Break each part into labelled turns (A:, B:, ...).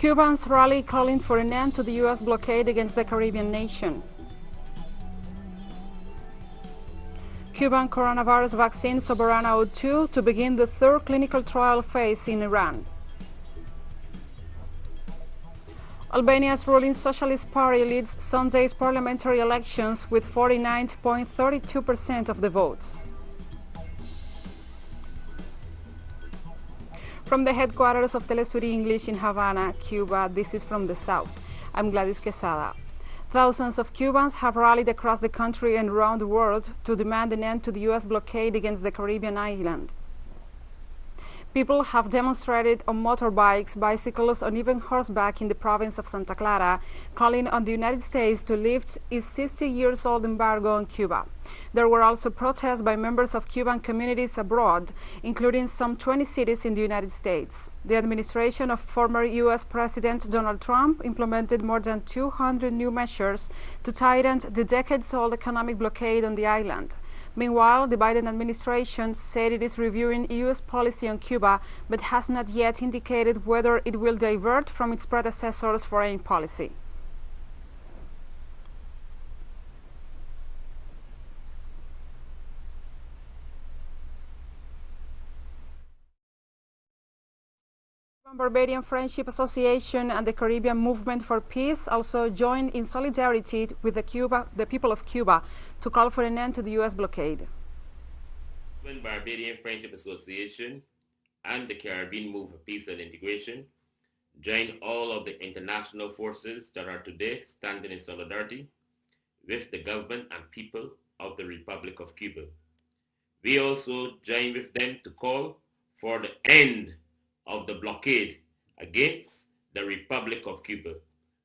A: Cubans rally calling for an end to the U.S. blockade against the Caribbean nation. Cuban coronavirus vaccine Soberana 02 to begin the third clinical trial phase in Iran. Albania's ruling Socialist Party leads Sunday's parliamentary elections with 49.32% of the votes. From the headquarters of TeleSUR English in Havana, Cuba, this is From the South. I'm Gladys Quesada. Thousands of Cubans have rallied across the country and around the world to demand an end to the U.S. blockade against the Caribbean island. People have demonstrated on motorbikes, bicycles, and even horseback in the province of Santa Clara, calling on the United States to lift its 60-year-old embargo on Cuba. There were also protests by members of Cuban communities abroad, including some 20 cities in the United States. The administration of former U.S. President Donald Trump implemented more than 200 new measures to tighten the decades-old economic blockade on the island. Meanwhile, the Biden administration said it is reviewing U.S. policy on Cuba, but has not yet indicated whether it will divert from its predecessor's foreign policy. Barbadian Friendship Association and the Caribbean Movement for Peace also joined in solidarity with the people of Cuba to call for an end to the U.S. blockade.
B: The Barbadian Friendship Association and the Caribbean Movement for Peace and Integration join all of the international forces that are today standing in solidarity with the government and people of the Republic of Cuba. We also join with them to call for the end of the blockade against the Republic of Cuba.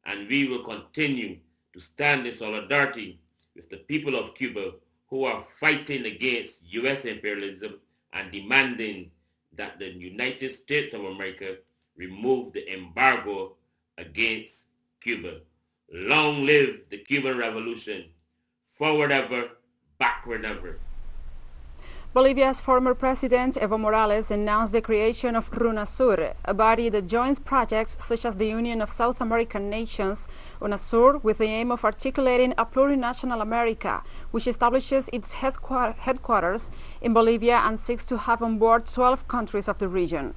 B: And we will continue to stand in solidarity with the people of Cuba who are fighting against U.S. imperialism and demanding that the United States of America remove the embargo against Cuba. Long live the Cuban Revolution, forward ever, backward never.
A: Bolivia's former president, Evo Morales, announced the creation of UNASUR, a body that joins projects such as the Union of South American Nations, UNASUR, with the aim of articulating a plurinational America, which establishes its headquarters in Bolivia and seeks to have on board 12 countries of the region.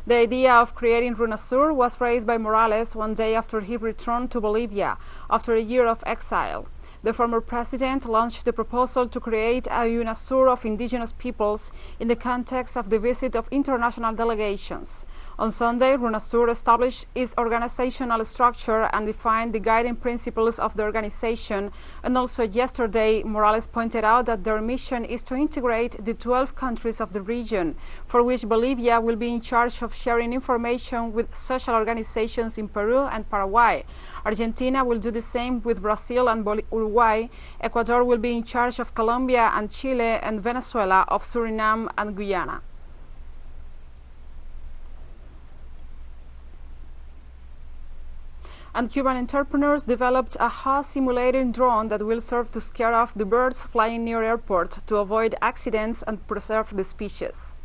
A: The idea of creating UNASUR was raised by Morales one day after he returned to Bolivia after a year of exile. The former president launched the proposal to create a UNASUR of indigenous peoples in the context of the visit of international delegations. On Sunday, UNASUR established its organizational structure and defined the guiding principles of the organization, and also yesterday, Morales pointed out that their mission is to integrate the 12 countries of the region, for which Bolivia will be in charge of sharing information with social organizations in Peru and Paraguay. Argentina will do the same with Brazil and Uruguay. Ecuador will be in charge of Colombia and Chile, and Venezuela of Suriname and Guyana. And Cuban entrepreneurs developed a simulating drone that will serve to scare off the birds flying near airport to avoid accidents and preserve the species.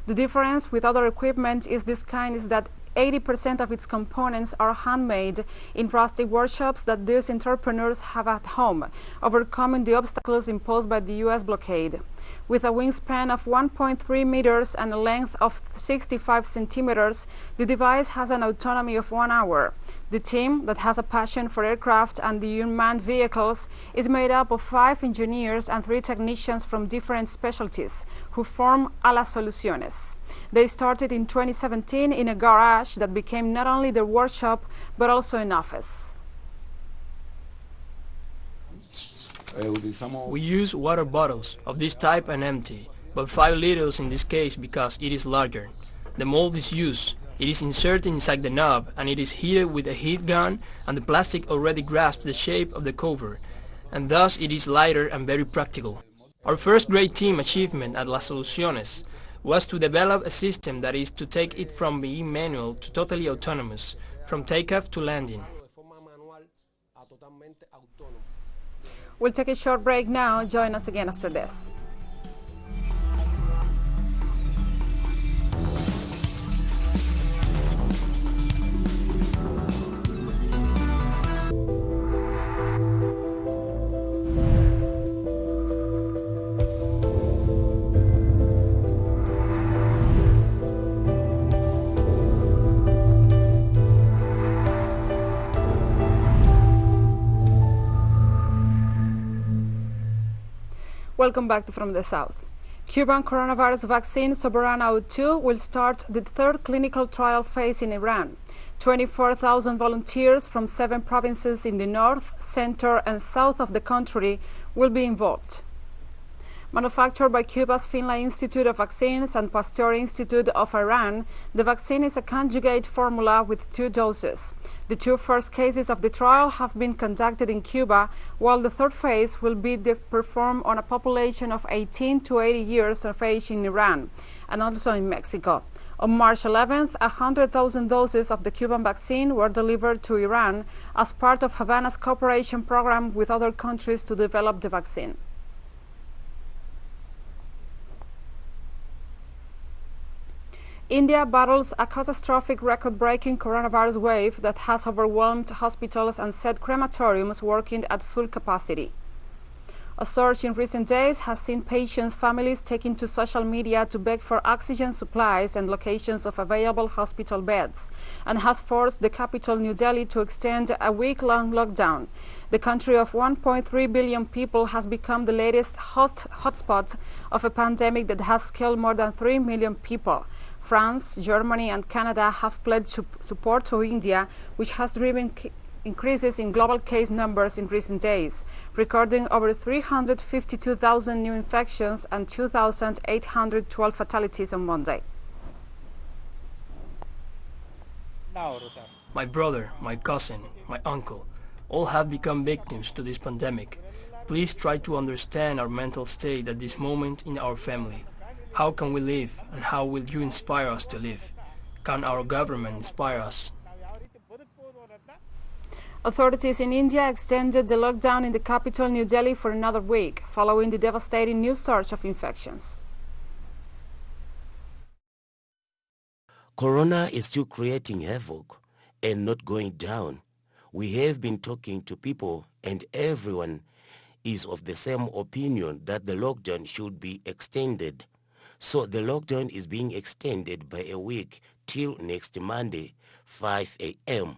A: The difference with other equipment is that 80% of its components are handmade in plastic workshops that these entrepreneurs have at home, overcoming the obstacles imposed by the U.S. blockade. With a wingspan of 1.3 meters and a length of 65 centimeters, the device has an autonomy of 1 hour. The team, that has a passion for aircraft and the unmanned vehicles, is made up of 5 engineers and 3 technicians from different specialties, who form A Las Soluciones. They started in 2017 in a garage that became not only their workshop, but also an office.
C: We use water bottles of this type and empty, but 5 liters in this case because it is larger. The mold is used. It is inserted inside the knob and it is heated with a heat gun, and the plastic already grasps the shape of the cover, and thus it is lighter and very practical. Our first great team achievement at Las Soluciones was to develop a system that is to take it from being manual to totally autonomous, from takeoff to landing.
A: We'll take a short break now. Join us again after this. Welcome back to From the South. Cuban coronavirus vaccine Soberana 02 will start the third clinical trial phase in Iran. 24,000 volunteers from 7 provinces in the north, center, and south of the country will be involved. Manufactured by Cuba's Finlay Institute of Vaccines and Pasteur Institute of Iran, the vaccine is a conjugate formula with 2 doses. The 2 first cases of the trial have been conducted in Cuba, while the third phase will be performed on a population of 18 to 80 years of age in Iran, and also in Mexico. On March 11th, 100,000 doses of the Cuban vaccine were delivered to Iran as part of Havana's cooperation program with other countries to develop the vaccine. India battles a catastrophic record-breaking coronavirus wave that has overwhelmed hospitals and set crematoriums working at full capacity. A surge in recent days has seen patients' families taking to social media to beg for oxygen supplies and locations of available hospital beds, and has forced the capital, New Delhi, to extend a week-long lockdown. The country of 1.3 billion people has become the latest hotspot of a pandemic that has killed more than 3 million people. France, Germany, and Canada have pledged support to India, which has driven increases in global case numbers in recent days, recording over 352,000 new infections and 2,812 fatalities on Monday.
C: My brother, my cousin, my uncle, all have become victims to this pandemic. Please try to understand our mental state at this moment in our family. How can we live, and how will you inspire us to live? Can our government inspire us?
A: Authorities in India extended the lockdown in the capital, New Delhi, for another week, following the devastating new surge of infections.
D: Corona is still creating havoc and not going down. We have been talking to people, and everyone is of the same opinion that the lockdown should be extended. So the lockdown is being extended by a week till next Monday, 5 a.m.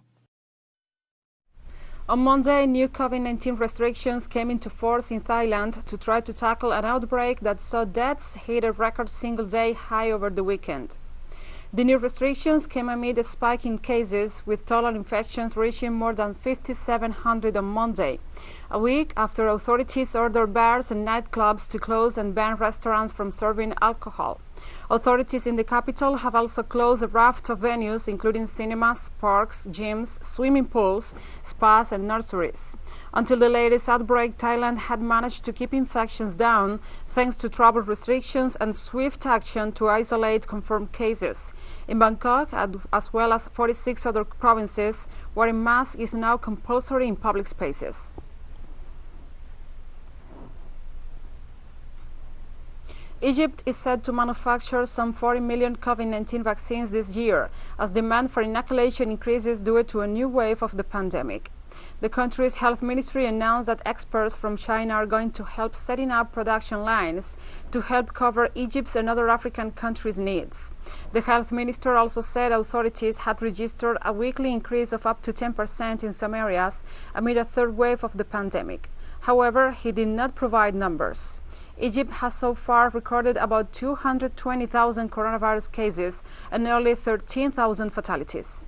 A: On Monday, new COVID-19 restrictions came into force in Thailand to try to tackle an outbreak that saw deaths hit a record single-day high over the weekend. The new restrictions came amid a spike in cases, with total infections reaching more than 5,700 on Monday, a week after authorities ordered bars and nightclubs to close and ban restaurants from serving alcohol. Authorities in the capital have also closed a raft of venues, including cinemas, parks, gyms, swimming pools, spas, and nurseries. Until the latest outbreak, Thailand had managed to keep infections down thanks to travel restrictions and swift action to isolate confirmed cases. In Bangkok, as well as 46 other provinces, wearing masks is now compulsory in public spaces. Egypt is set to manufacture some 40 million COVID-19 vaccines this year, as demand for inoculation increases due to a new wave of the pandemic. The country's health ministry announced that experts from China are going to help setting up production lines to help cover Egypt's and other African countries' needs. The health minister also said authorities had registered a weekly increase of up to 10% in some areas amid a third wave of the pandemic. However, he did not provide numbers. Egypt has so far recorded about 220,000 coronavirus cases and nearly 13,000 fatalities.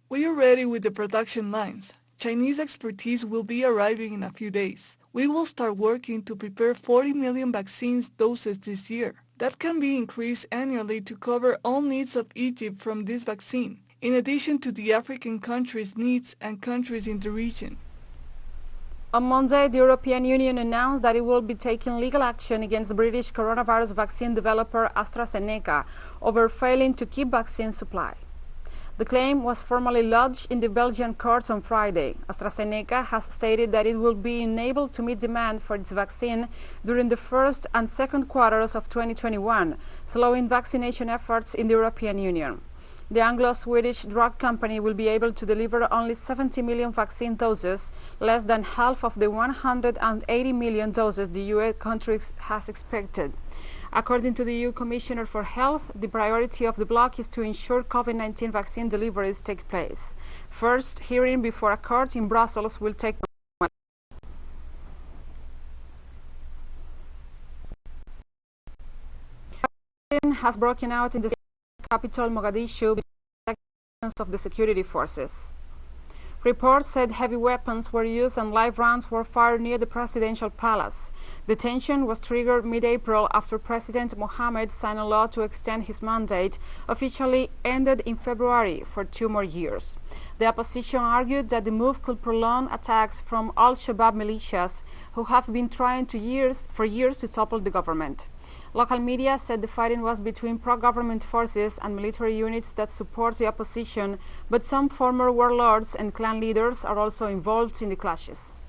E: We are ready with the production lines. Chinese expertise will be arriving in a few days. We will start working to prepare 40 million vaccines doses this year. That can be increased annually to cover all needs of Egypt from this vaccine, in addition to the African countries' needs and countries in the region.
A: On Monday, the European Union announced that it will be taking legal action against the British coronavirus vaccine developer AstraZeneca over failing to keep vaccine supply. The claim was formally lodged in the Belgian courts on Friday. AstraZeneca has stated that it will be unable to meet demand for its vaccine during the first and second quarters of 2021, slowing vaccination efforts in the European Union. The Anglo-Swedish drug company will be able to deliver only 70 million vaccine doses, less than half of the 180 million doses the EU country has expected. According to the EU Commissioner for Health, the priority of the bloc is to ensure COVID-19 vaccine deliveries take place. First, hearing before a court in Brussels will take place. fighting has broken out in the capital Mogadishu between of the security forces. Reports said heavy weapons were used and live rounds were fired near the presidential palace. The tension was triggered mid-April after President Mohamed signed a law to extend his mandate, officially ended in February, for 2 more years. The opposition argued that the move could prolong attacks from Al-Shabaab militias who have been trying for years to topple the government. Local media said the fighting was between pro-government forces and military units that support the opposition, but some former warlords and clan leaders are also involved in the clashes.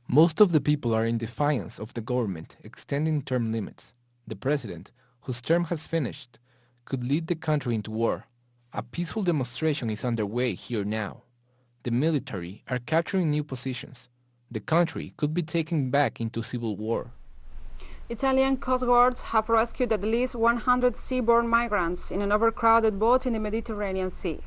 F: Most of the people are in defiance of the government extending term limits. The president, whose term has finished, could lead the country into war. A peaceful demonstration is underway here now. The military are capturing new positions. The country could be taken back into civil war.
A: Italian coast guards have rescued at least 100 seaborne migrants in an overcrowded boat in the Mediterranean Sea.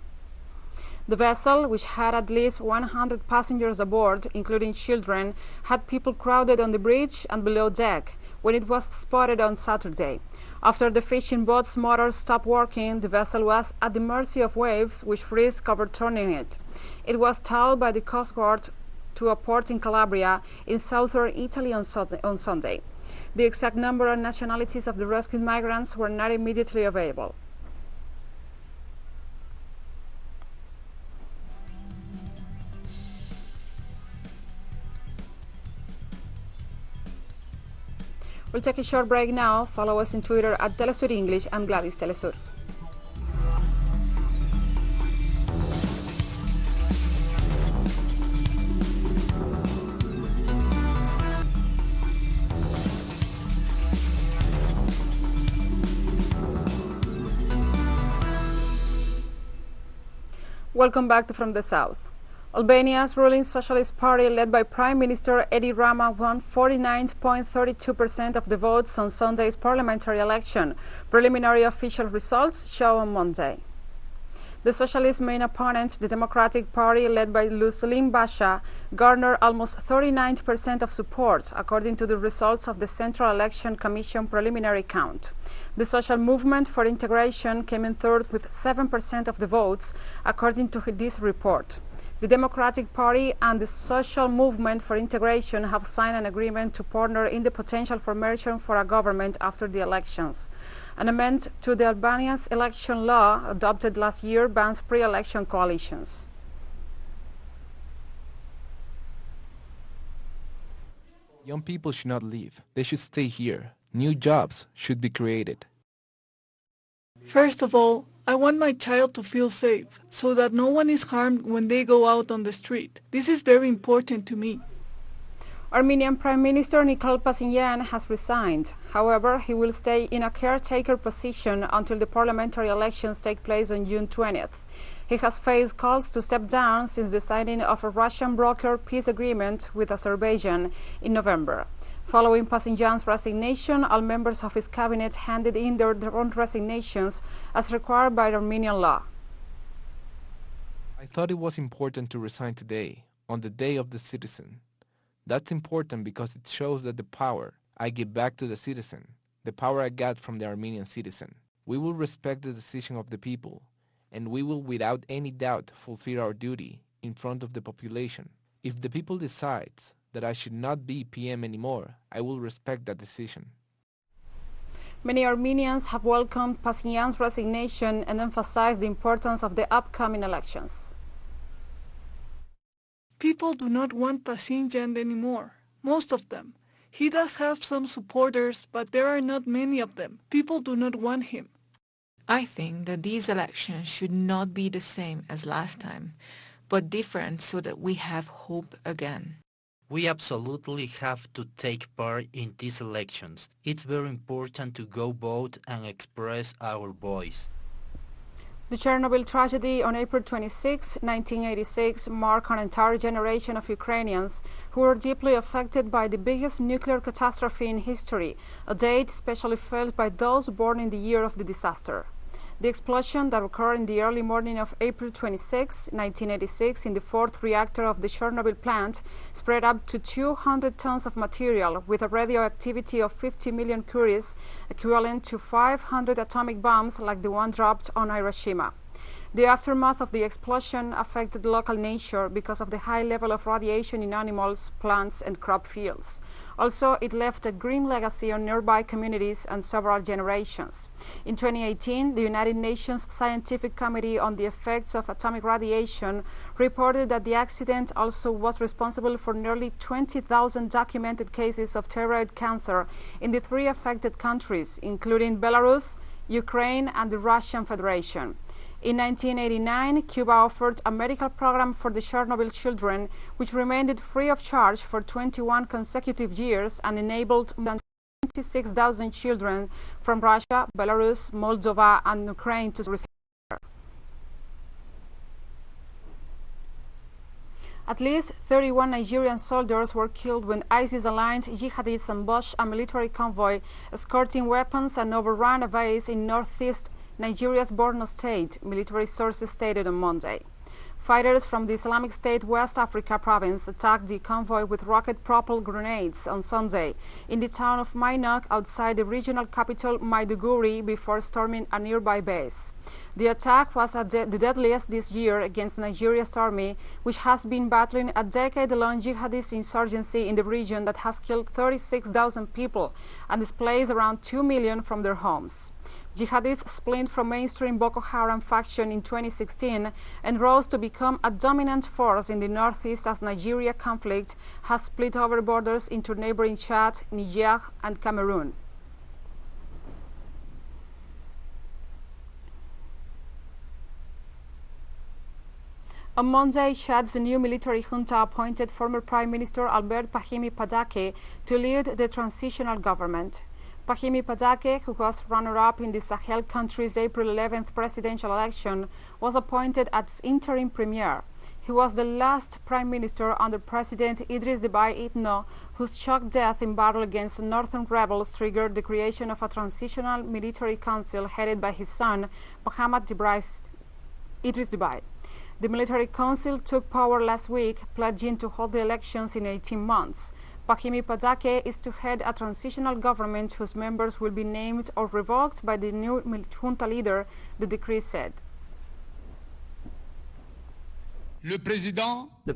A: The vessel, which had at least 100 passengers aboard, including children, had people crowded on the bridge and below deck when it was spotted on Saturday. After the fishing boat's motor stopped working, the vessel was at the mercy of waves, which risked overturning it. It was towed by the Coast Guard to a port in Calabria in southern Italy on Sunday. The exact number and nationalities of the rescued migrants were not immediately available. We'll take a short break now. Follow us on Twitter at TeleSUR English and Gladys TeleSUR. Welcome back to From the South. Albania's ruling socialist party, led by Prime Minister Edi Rama, won 49.32% of the votes on Sunday's parliamentary election. Preliminary official results show on Monday. The socialist main opponent, the Democratic Party, led by Luslim Basha, garnered almost 39% of support, according to the results of the Central Election Commission preliminary count. The Social Movement for Integration came in third with 7% of the votes, according to this report. The Democratic Party and the Social Movement for Integration have signed an agreement to partner in the potential formation for a government after the elections. An amendment to the Albania's election law adopted last year bans pre-election coalitions.
F: Young people should not leave. They should stay here. New jobs should be created.
E: First of all, I want my child to feel safe, so that no one is harmed when they go out on the street. This is very important to me.
A: Armenian Prime Minister Nikol Pashinyan has resigned. However, he will stay in a caretaker position until the parliamentary elections take place on June 20th. He has faced calls to step down since the signing of a Russian-brokered peace agreement with Azerbaijan in November. Following Pashinyan's resignation, all members of his cabinet handed in their own resignations as required by Armenian law.
F: I thought it was important to resign today, on the Day of the Citizen. That's important because it shows that the power I give back to the citizen, the power I got from the Armenian citizen. We will respect the decision of the people, and we will without any doubt fulfill our duty in front of the population. If the people decides that I should not be PM anymore, I will respect that decision.
A: Many Armenians have welcomed Pashinyan's resignation and emphasized the importance of the upcoming elections.
E: People do not want Pashinyan anymore, most of them. He does have some supporters, but there are not many of them. People do not want him.
G: I think that these elections should not be the same as last time, but different so that we have hope again.
H: We absolutely have to take part in these elections. It's very important to go vote and express our voice.
A: The Chernobyl tragedy on April 26, 1986 marked an entire generation of Ukrainians who were deeply affected by the biggest nuclear catastrophe in history, a date especially felt by those born in the year of the disaster. The explosion that occurred in the early morning of April 26, 1986 in the fourth reactor of the Chernobyl plant spread up to 200 tons of material with a radioactivity of 50 million curies, equivalent to 500 atomic bombs like the one dropped on Hiroshima. The aftermath of the explosion affected local nature because of the high level of radiation in animals, plants, and crop fields. Also, it left a grim legacy on nearby communities and several generations. In 2018, the United Nations Scientific Committee on the Effects of Atomic Radiation reported that the accident also was responsible for nearly 20,000 documented cases of thyroid cancer in the 3 affected countries, including Belarus, Ukraine, and the Russian Federation. In 1989, Cuba offered a medical program for the Chernobyl children, which remained free of charge for 21 consecutive years and enabled more than 26,000 children from Russia, Belarus, Moldova, and Ukraine to receive care. At least 31 Nigerian soldiers were killed when ISIS-aligned jihadists ambushed a military convoy escorting weapons and overran a base in northeast Nigeria's Borno State, military sources stated on Monday. Fighters from the Islamic State West Africa province attacked the convoy with rocket-propelled grenades on Sunday in the town of Mainok outside the regional capital Maiduguri before storming a nearby base. The attack was the deadliest this year against Nigeria's army, which has been battling a decade-long jihadist insurgency in the region that has killed 36,000 people and displaced around 2 million from their homes. Jihadists split from mainstream Boko Haram faction in 2016 and rose to become a dominant force in the northeast as Nigeria conflict has split over borders into neighboring Chad, Niger, and Cameroon. On Monday, Chad's new military junta appointed former Prime Minister Albert Pahimi Padake to lead the transitional government. Pahimi Padake, who was runner-up in the Sahel country's April 11th presidential election, was appointed as interim premier. He was the last prime minister under President Idriss Déby Itno, whose shock death in battle against northern rebels triggered the creation of a transitional military council headed by his son, Mohamed Idriss Déby. The military council took power last week, pledging to hold the elections in 18 months. Pahimi Padake is to head a transitional government whose members will be named or revoked by the new junta leader, the decree said.
C: The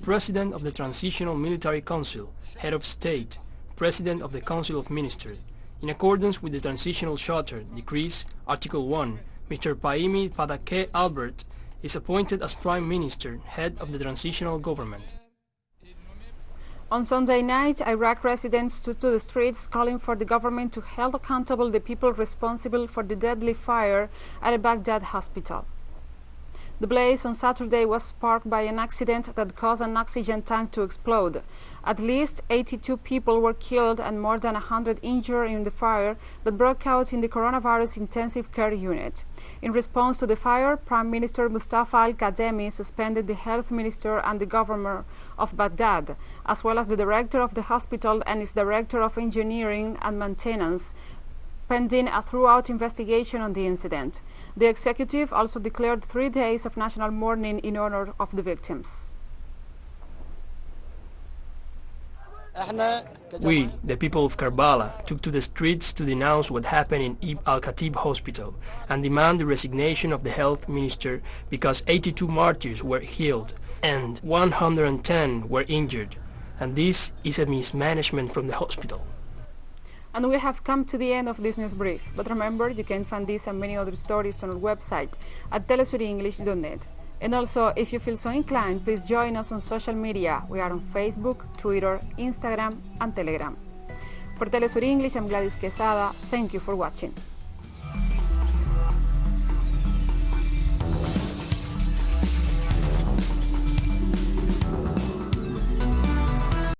C: President of the Transitional Military Council, Head of State, President of the Council of Ministers. In accordance with the Transitional Charter, Decrees, Article 1, Mr. Pahimi Padake Albert is appointed as Prime Minister, Head of the Transitional Government.
A: On Sunday night, Iraq residents took to the streets calling for the government to hold accountable the people responsible for the deadly fire at a Baghdad hospital. The blaze on Saturday was sparked by an accident that caused an oxygen tank to explode. At least 82 people were killed and more than 100 injured in the fire that broke out in the coronavirus intensive care unit. In response to the fire, Prime Minister Mustafa al-Kadhimi suspended the health minister and the governor of Baghdad, as well as the director of the hospital and its director of engineering and maintenance, pending a thorough investigation on the incident. The executive also declared 3 days of national mourning in honor of the victims.
C: We, the people of Karbala, took to the streets to denounce what happened in Ibn al-Khatib hospital and demand the resignation of the health minister because 82 martyrs were killed and 110 were injured. And this is a mismanagement from the hospital.
A: And we have come to the end of this news brief. But remember, you can find this and many other stories on our website at telesurenglish.net. And also, if you feel so inclined, please join us on social media. We are on Facebook, Twitter, Instagram, and Telegram. For TeleSUR English, I'm Gladys Quesada. Thank you for watching.